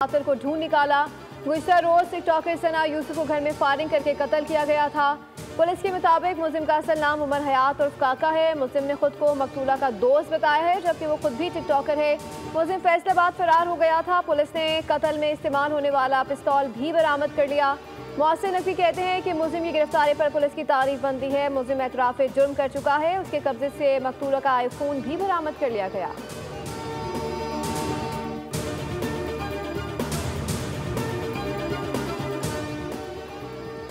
कातिल को ढूंढ निकाला। गुज़श्ता रोज टिकटॉकर सना यूसुफ को घर में फायरिंग करके कत्ल किया गया था। पुलिस के मुताबिक मुलजिम का असल नाम उमर हयात उर्फ काका है। मुलजिम ने खुद को मकतूला का दोस्त बताया है, जबकि वो खुद भी टिकटॉकर है। मुलजिम फैसलाबाद फरार हो गया था। पुलिस ने कत्ल में इस्तेमाल होने वाला पिस्तौल भी बरामद कर लिया। मौसिन नकवी कहते हैं कि मुलजिम की गिरफ्तारी पर पुलिस की तारीफ बनती है। मुलजिम एतराफ़ जुर्म कर चुका है। उसके कब्जे से मकतूला का आईफोन भी बरामद कर लिया गया।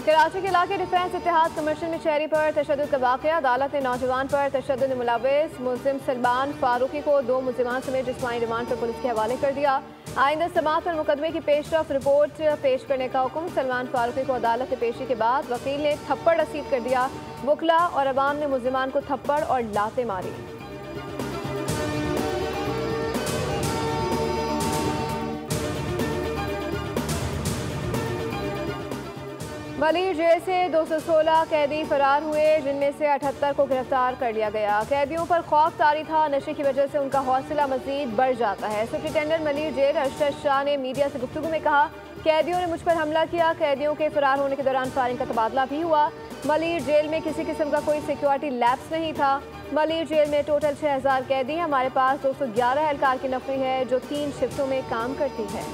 कराची के इलाके डिफेंस इतिहाद कमर्शियल में शहरी पर तशद्दुद का वाक़या। अदालत ने नौजवान पर तशद्दुद में मुलव्विस मुलजिम सलमान फारूकी को 2 मुलजिमान समेत जिस्मानी रिमांड पर पुलिस के हवाले कर दिया। आइंदा समाअत पर मुकदमे की पेशरफ रिपोर्ट पेश करने का हुक्म। सलमान फारूकी को अदालत में पेशी के बाद वकील ने थप्पड़ रसीद कर दिया। वकला और अवाम ने मुलजिमान को थप्पड़ और लातें मारी। मलिर जेल से 216 कैदी फरार हुए, जिनमें से 78 को गिरफ्तार कर लिया गया। कैदियों पर खौफ तारी था, नशे की वजह से उनका हौसला मजीद बढ़ जाता है। सुप्रिंटेंडेंट मलिर जेल अरशद शाह ने मीडिया से गुफ्तगू में कहा, कैदियों ने मुझ पर हमला किया। कैदियों के फरार होने के दौरान फायरिंग का तबादला भी हुआ। मलिर जेल में किसी किस्म का कोई सिक्योरिटी लैप्स नहीं था। मलिर जेल में टोटल 6000 कैदी हैं। हमारे पास 211 एहलकार की नफरी है जो 3 शिफ्टों में काम करती है।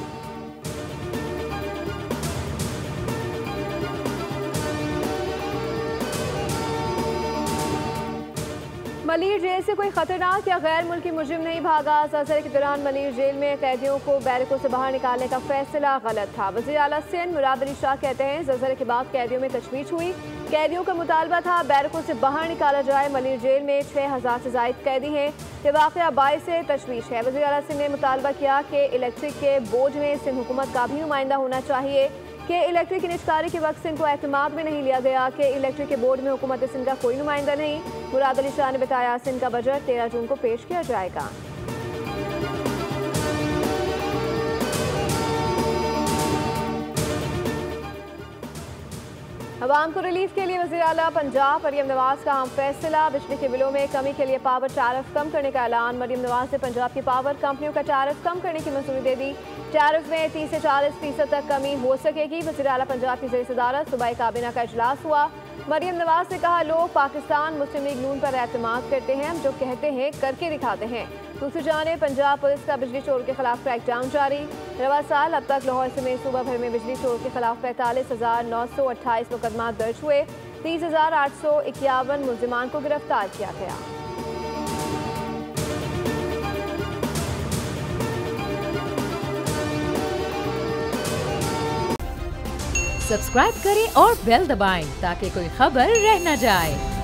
मलिर जेल से कोई खतरनाक या गैर मुल्की मुजरिम नहीं भागा। ज़लज़ले के दौरान मलिर जेल में कैदियों को बैरकों से बाहर निकालने का फैसला गलत था। वज़ीर आला सिंध मुराद अली शाह कहते हैं, ज़लज़ले के बाद कैदियों में तशवीश हुई। कैदियों का मुतालबा था बैरकों से बाहर निकाला जाए। मलिर जेल में 6000 से ज़ायद कैदी हैं। ये वाक़या बाइस से तशवीश है। वज़ीर आला सिंध ने मुतालबा किया कि इलेक्ट्रिक के बोर्ड में सिंध हुकूमत का भी नुमाइंदा होना चाहिए कि इलेक्ट्रिक की निजकारी के वक्त सिंध को एतमाद में नहीं लिया गया कि इलेक्ट्रिक के बोर्ड में हुकूमत सिंध का कोई नुमाइंदा नहीं। मुराद अली शाह ने बताया, सिंध का बजट 13 जून को पेश किया जाएगा। अवाम को रिलीफ के लिए वज़ीर आला पंजाब मरियम नवाज का अहम फैसला। बिजली के बिलों में कमी के लिए पावर टैरिफ कम करने का ऐलान। मरियम नवाज ने पंजाब की पावर कंपनियों का टैरिफ कम करने की मंजूरी दे दी। टैरिफ में 30 से 40% तक कमी हो सकेगी। वज़ीर आला पंजाब की ज़रिए सदारत सूबाई काबीना का इजलास हुआ। मरियम नवाज ने कहा, लोग पाकिस्तान मुस्लिम लीग नून पर एतमाद करते हैं, हम जो कहते हैं करके दिखाते हैं। दूसरी जानिब पंजाब पुलिस का बिजली चोर के खिलाफ क्रैकडाउन जारी। रवा साल अब तक लाहौर समेत सूबा भर में बिजली चोर के खिलाफ 45,928 मुकदमा दर्ज हुए। 30,851 मुलजिमान को गिरफ्तार किया गया। सब्सक्राइब करें और बेल दबाएं ताकि कोई खबर रह न जाए।